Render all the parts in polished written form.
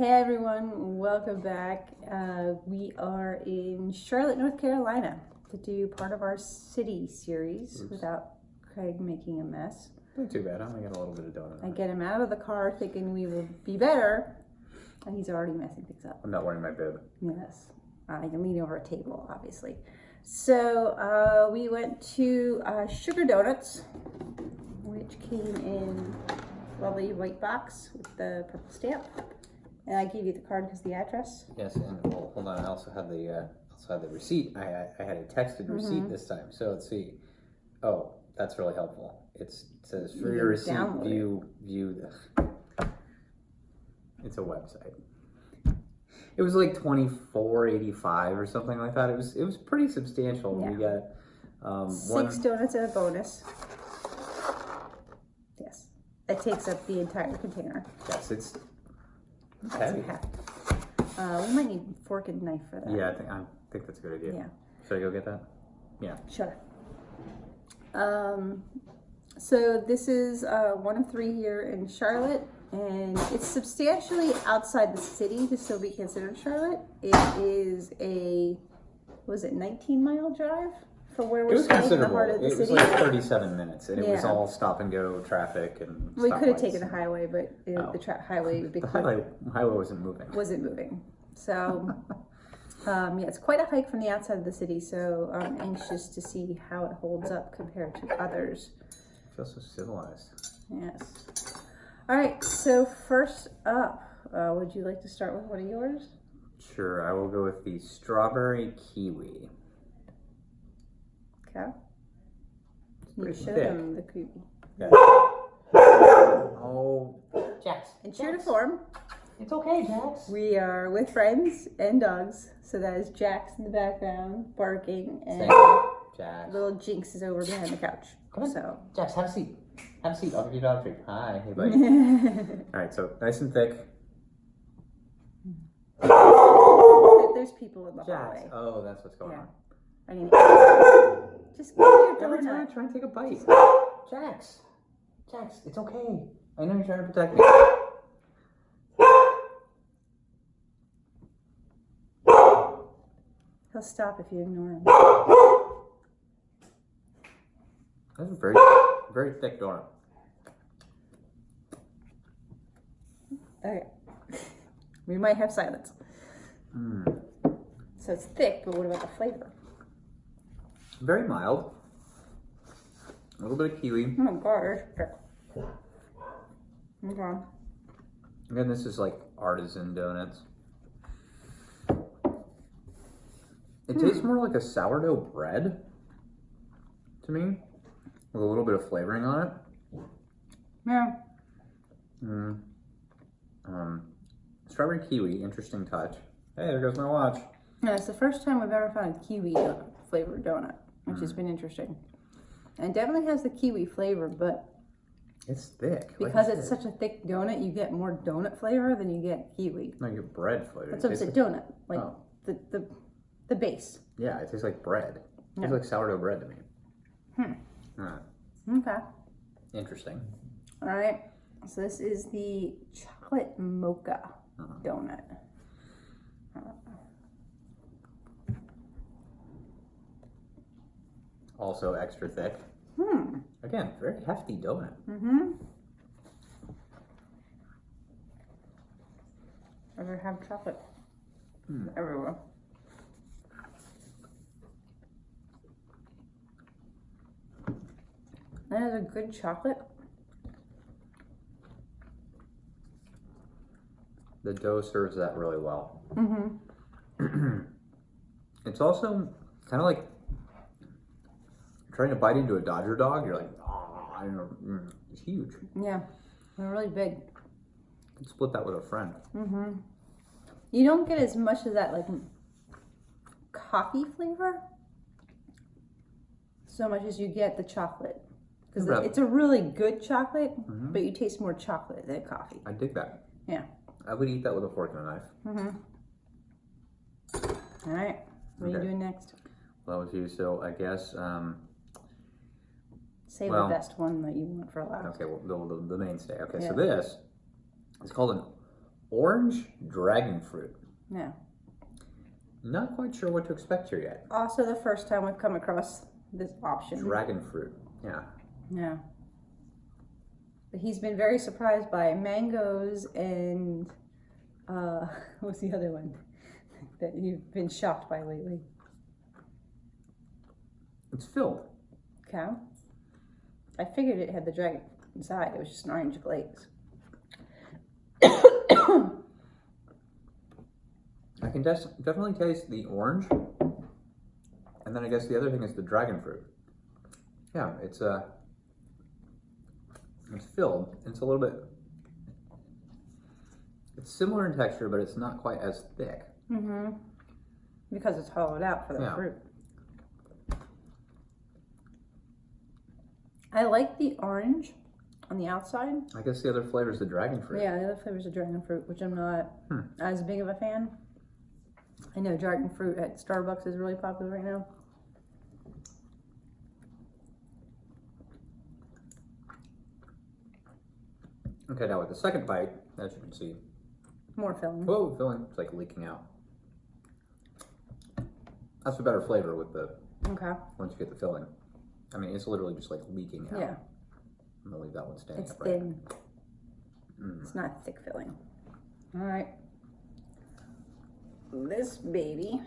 Hey everyone, welcome back. We are in Charlotte, North Carolina to do part of our city series without Craig making a mess. Not too bad. I only got a little bit of donut. I get him out of the car thinking we will be better, and he's already messing things up. I'm not wearing my bib. Yes. I can lean over a table, obviously. So we went to Sugar Donuts, which came in a lovely white box with the purple stamp. And I gave you the card because the address. Yes, and well, hold on. I also had the receipt. I had a texted receipt this time. So let's see. Oh, that's really helpful. It says for your receipt, view the. It's a website. It was like $24.85 or something like that. It was pretty substantial. Yeah. We got 6 donuts and a bonus. Yes, it takes up the entire container. Yes, it's heavy. We might need a fork and knife for that. Yeah, I think that's a good idea. Yeah. Should I go get that? Yeah. Sure. So this is one of 3 here in Charlotte, and it's substantially outside the city to still be considered Charlotte. It is a, 19-mile drive from where we're staying in the heart of the city? It was like 37 minutes, and it was all stop and go traffic and we could have taken the highway, but the highway would be the highway wasn't moving. So, yeah, it's quite a hike from the outside of the city, so I'm anxious to see how it holds up compared to others. I feel so civilized. Yes. All right, so first up, would you like to start with one of yours? Sure, I will go with the strawberry kiwi. Okay. You show them the kiwi. Okay. Oh, Jax. In true to form. It's okay, Jax. We are with friends and dogs, so that is Jax in the background barking, and Jax. little Jinx is over behind the couch. Come on. So Jax, have a seat. Have a seat. I'll give you a dog treat. Hi, hey buddy. All right, so nice and thick. There's people in the hallway. Oh, that's what's going on. I mean, just give your Every donut. time I try and take a bite. Jax, it's okay. I know you're trying to protect me. He'll stop if you ignore him. That's a very thick donut. Okay. We might have silence. So it's thick, but what about the flavor? Very mild. A little bit of kiwi. Oh my gosh. Okay. Again, this is like artisan donuts. It tastes more like a sourdough bread to me, with a little bit of flavoring on it. Yeah. Strawberry kiwi, interesting touch. Hey, there goes my watch. Yeah, it's the first time we've ever found a kiwi flavored donut, which has been interesting. And it definitely has the kiwi flavor, but it's thick. Because it's such a thick donut, you get more donut flavor than you get kiwi. No, you get bread flavor. That's what I said, donut. Like the base. Yeah, it tastes like bread. It tastes like sourdough bread to me. Okay. Interesting. All right. So this is the chocolate mocha donut. Also extra thick. Again, very hefty donut. Ever have chocolate everywhere? That is a good chocolate. The dough serves that really well. It's also kind of like trying to bite into a Dodger dog. You're like, oh, I don't know. It's huge. Yeah, they're really big. You can split that with a friend. You don't get as much of that like coffee flavor so much as you get the chocolate. Because it's a really good chocolate, but you taste more chocolate than coffee. I dig that. Yeah. I would eat that with a fork and a knife. All right. What are you doing next? Well, with you, so I guess Save the best one that you want for last. Okay, well, the mainstay. Okay, so this is called an orange dragon fruit. Yeah. Not quite sure what to expect here yet. Also the first time we've come across this option. Dragon fruit, yeah. Yeah. But he's been very surprised by mangoes and what's the other one that you've been shocked by lately? It's filled. Okay. I figured it had the dragon inside. It was just an orange glaze. I can definitely taste the orange. And then I guess the other thing is the dragon fruit. Yeah, it's filled. It's a little bit, it's similar in texture, but it's not quite as thick. Mm-hmm. Because it's hollowed out for the fruit. I like the orange on the outside. I guess the other flavor is the dragon fruit. Yeah, the other flavor is the dragon fruit, which I'm not as big of a fan. I know dragon fruit at Starbucks is really popular right now. Okay, now with the second bite, as you can see. More filling. Whoa, filling. It's like leaking out. That's a better flavor with the, once you get the filling. I mean, it's literally just like leaking out. Yeah. I'm gonna leave that one standing upright. It's thin. It's not thick filling. All right. This baby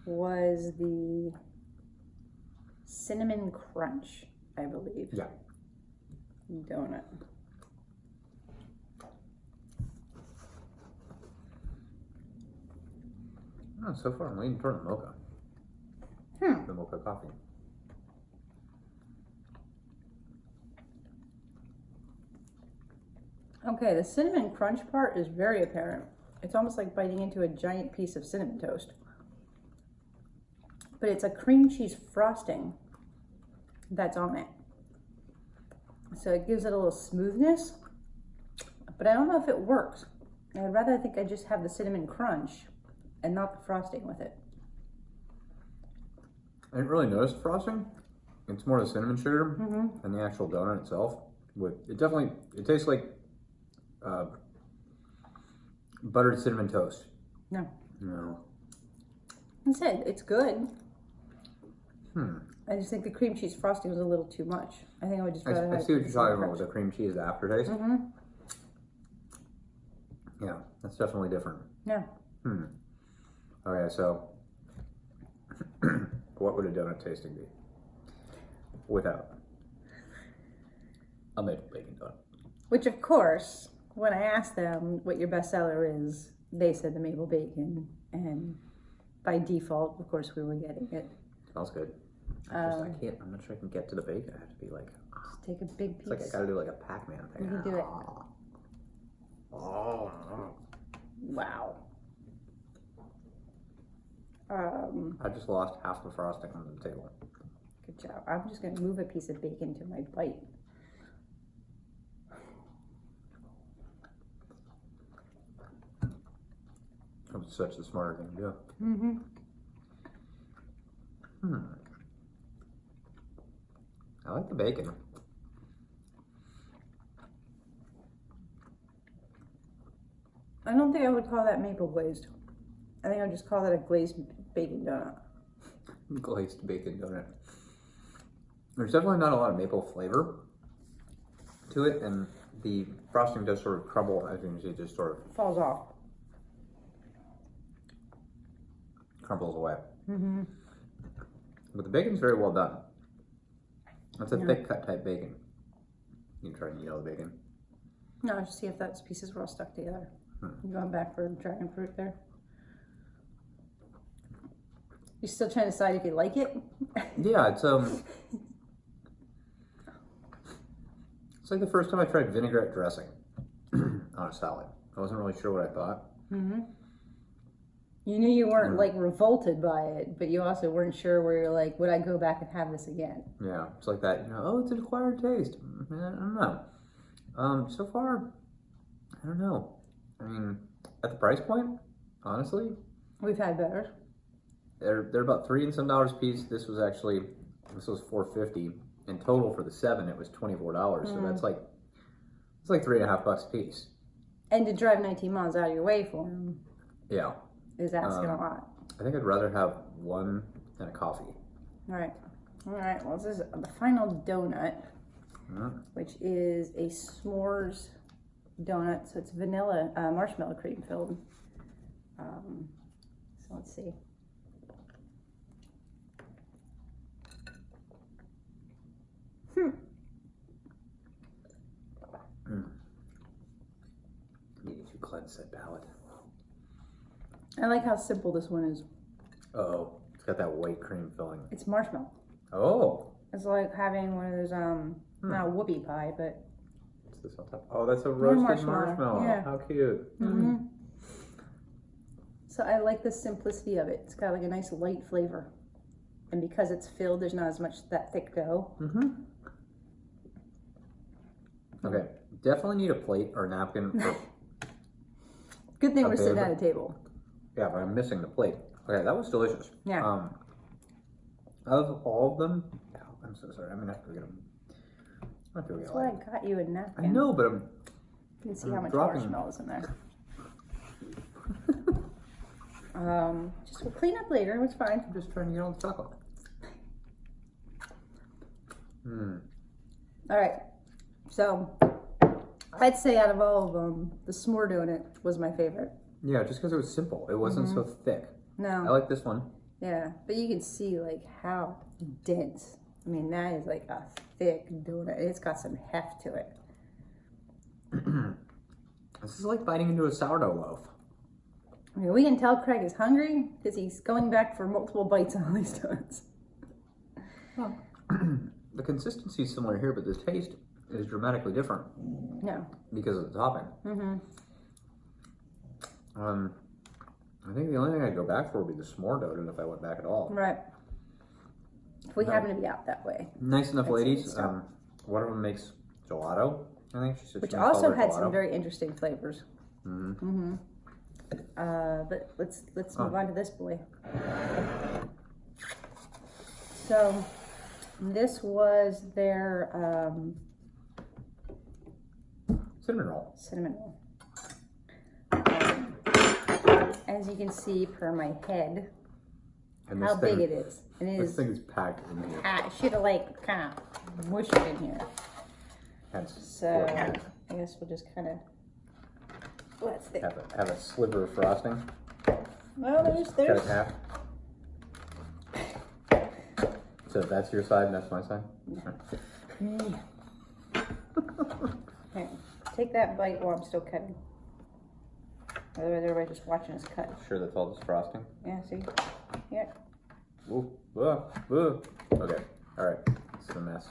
was the cinnamon crunch, I believe. Yeah. Donut. Oh, so far I'm leaning toward the mocha. The mocha coffee. Okay, the cinnamon crunch part is very apparent. It's almost like biting into a giant piece of cinnamon toast. But it's a cream cheese frosting that's on it. So it gives it a little smoothness, but I don't know if it works. I'd rather think I just have the cinnamon crunch and not the frosting with it. I didn't really notice the frosting. It's more the cinnamon sugar than the actual donut itself. It tastes like buttered cinnamon toast. No. No. Instead, it's good. I just think the cream cheese frosting was a little too much. I think I would just rather have. I see what you're talking about with the cream cheese, the aftertaste. Yeah, that's definitely different. Yeah. Okay, so what would a donut tasting be without a maple bacon donut? Which, of course, when I asked them what your bestseller is, they said the maple bacon, and by default, of course, we were getting it. Smells good. I'm not sure I can get to the bacon. I have to be like, just take a big piece. It's like I gotta do like a Pac-Man thing. You can do it. Oh. Wow. I just lost half the frosting on the table. Good job. I'm just gonna move a piece of bacon to my bite. That was such a smarter thing to do. I like the bacon. I don't think I would call that maple glazed. I think I would just call that a glazed bacon donut. Glazed bacon donut. There's definitely not a lot of maple flavor to it, and the frosting does sort of crumble, as you can see, it just sort of falls off. Crumbles away. But the bacon's very well done. That's a thick cut type bacon. You can try and eat all the bacon. No, just see if those pieces were all stuck together. You going back for dragon fruit there? You still trying to decide if you like it? Yeah, it's like the first time I tried vinaigrette dressing on a salad. I wasn't really sure what I thought. You knew you weren't like revolted by it, but you also weren't sure where you're like, would I go back and have this again? Yeah, it's like that, oh, it's an acquired taste. I don't know. So far, I don't know. I mean, at the price point, honestly, we've had better. They're about $3 and some a piece. This was $4.50 in total for the 7. It was $24. So that's like, it's like $3.50 a piece. And to drive 19 miles out of your way for them Yeah. is asking a lot. I think I'd rather have one and a coffee. All right. All right. Well, this is the final donut, which is a s'mores donut. So it's vanilla, marshmallow cream filled. So let's see. Need to cleanse that palate. I like how simple this one is. Oh, it's got that white cream filling. It's marshmallow. Oh. It's like having one of those, not a whoopie pie, but. What's this on top? Oh, that's a roasted marshmallow. Yeah. How cute. Mm-hmm. So I like the simplicity of it. It's got like a nice light flavor. And because it's filled, there's not as much that thick dough. Okay. Definitely need a plate or a napkin. Good thing we're sitting at a table. Yeah, but I'm missing the plate. Okay, that was delicious. Yeah. Of all of them, I'm so sorry. I'm gonna have to get them. That's why I got you a napkin. I know, but You can see how much dropping. marshmallows in there. Just we'll clean up later. It's fine. I'm just trying to get all the chocolate. All right. So I'd say out of all of them, the s'more donut was my favorite. Yeah, just because it was simple. It wasn't so thick. No. I like this one. Yeah, but you can see like how dense. I mean, that is like a thick donut. It's got some heft to it. This is like biting into a sourdough loaf. I mean, we can tell Craig is hungry because he's going back for multiple bites on all these donuts. Well, the consistency is similar here, but the taste is dramatically different. No. Because of the topping. I think the only thing I'd go back for would be the s'more donut if I went back at all. Right. If we happen to be out that way. Nice enough, ladies. One of them makes gelato, I think. She said Which she makes also all their had gelato. some very interesting flavors. But let's move on to this boy. So this was their cinnamon roll. Cinnamon roll. As you can see per my head, And how this big thing, it is. And it This is, thing is packed in here. I should have like kind of mushed it in here. Hence, So I guess we'll just kind of, let's think. have a sliver of frosting. Well, Cut it there's, in half. So that's your side and that's my side? okay, take that bite while I'm still cutting. Otherwise everybody's just watching us cut. Sure that's all just frosting? Yeah, see? Yeah. Ooh, ooh. Okay, alright. This is a mess.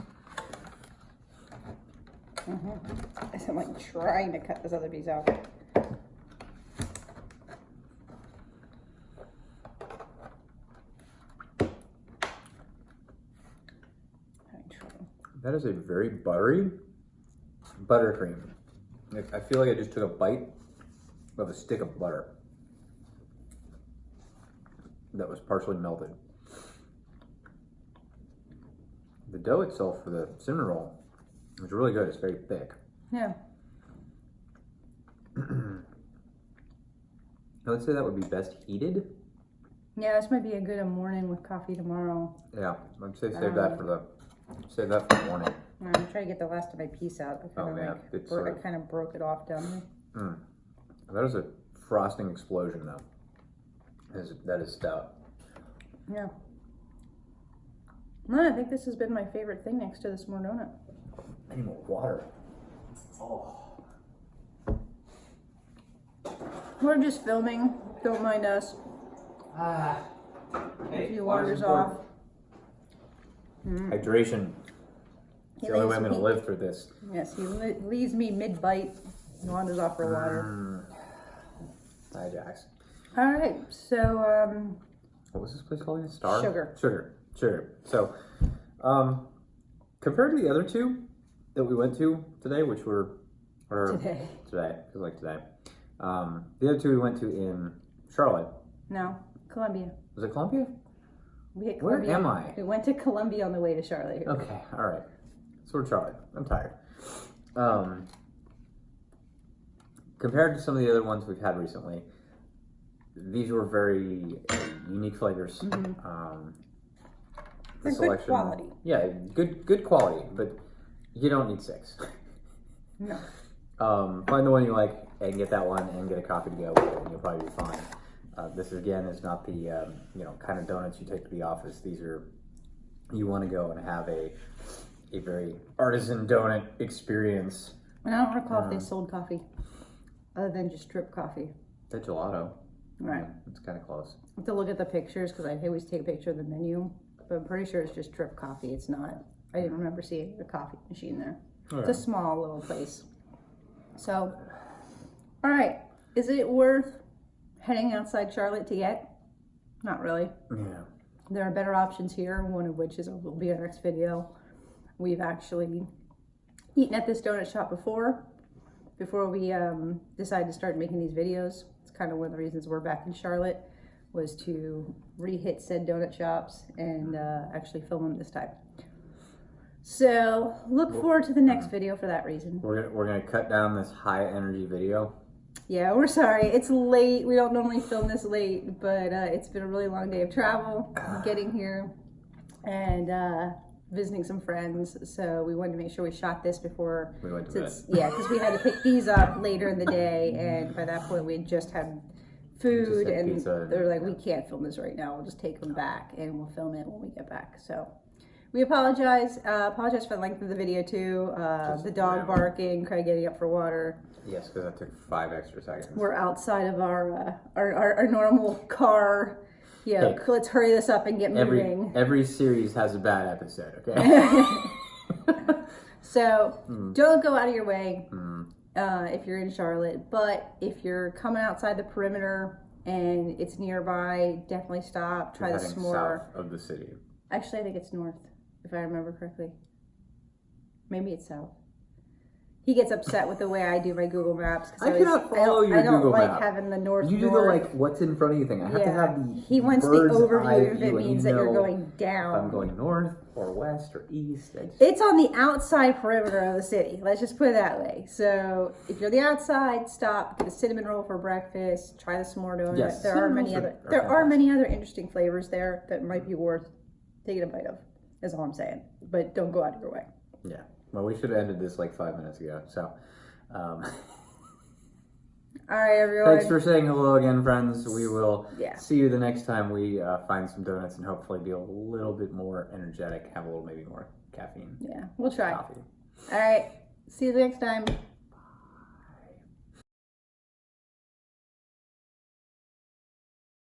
I'm like trying to cut this other piece out. That is a very buttery buttercream. Like, I feel like I just took a bite of a stick of butter that was partially melted. The dough itself for the cinnamon roll is really good. It's very thick. Yeah. I would say that would be best heated. Yeah, this might be a good morning with coffee tomorrow. Yeah, I'd say save that for the morning. I'm trying to get the last of my piece out. I kind of I kind of broke it off down there. That is a frosting explosion, though. That is stout. Yeah. No, I think this has been my favorite thing next to the s'more donut. I need more water. Oh. We're just filming. Don't mind us. Hey, A few waters off. Hydration. It's the only way I'm going to live through this. Yes, he leaves me mid-bite. Wanders off for water. Hi, Jax. All right, so What was this place called again? Star? Sugar. So, compared to the other two that we went to today, which were today, feels like today. The other two we went to in Charlotte. No, Columbia. Was it Columbia? We hit Columbia. Where am I? We went to Columbia on the way to Charlotte. Here. Okay, all right. So we're Charlotte. I'm tired. compared to some of the other ones we've had recently, these were very unique flavors. The selection, good quality. Yeah, good quality, but you don't need 6. No. Find the one you like and get that one and get a coffee to go with it, and you'll probably be fine. This again is not the kind of donuts you take to the office. These are, you want to go and have a very artisan donut experience. And I don't recall if they sold coffee other than just drip coffee. The gelato. Right. It's kind of close. I have to look at the pictures because I always take a picture of the menu, but I'm pretty sure it's just drip coffee. It's not, I didn't remember seeing the coffee machine there. It's a small little place. So, all right. Is it worth heading outside Charlotte to get? Not really. Yeah. There are better options here, one of which will be our next video. We've actually eaten at this donut shop before we decided to start making these videos. It's kind of one of the reasons we're back in Charlotte, was to re-hit said donut shops and actually film them this time. So look forward to the next video for that reason. We're gonna cut down this high energy video. Yeah, we're sorry. It's late. We don't normally film this late, but it's been a really long day of travel, getting here, and visiting some friends. So we wanted to make sure we shot this before we went to bed. Yeah, because we had to pick these up later in the day, and by that point we had just had food, and they were like, we can't film this right now. We'll just take them back, and we'll film it when we get back. So we apologize. Apologize for the length of the video too. The dog barking, Craig getting up for water. Yes, because that took 5 extra seconds. We're outside of our normal car. Yeah, hey, let's hurry this up and get moving. Every series has a bad episode, okay? So don't go out of your way if you're in Charlotte. But if you're coming outside the perimeter and it's nearby, definitely stop. Try the s'more. South of the city. Actually, I think it's north, if I remember correctly. Maybe it's south. He gets upset with the way I do my Google Maps. I cannot follow your Google Map. I don't like having the north. You do the what's in front of you thing. I have to have the He wants the overview if it means that you're going down. If I'm going north or west or east. It's on the outside perimeter of the city. Let's just put it that way. So if you're the outside, stop, get a cinnamon roll for breakfast, try the s'more donut. Yes, there are many other interesting flavors there that might be worth taking a bite of. Is all I'm saying. But don't go out of your way. Yeah. Well, we should have ended this like 5 minutes ago. So, all right, everyone. Thanks for saying hello again, friends. We will see you the next time we find some donuts and hopefully be a little bit more energetic, have a little maybe more caffeine. Yeah, we'll try. Coffee. All right. See you the next time.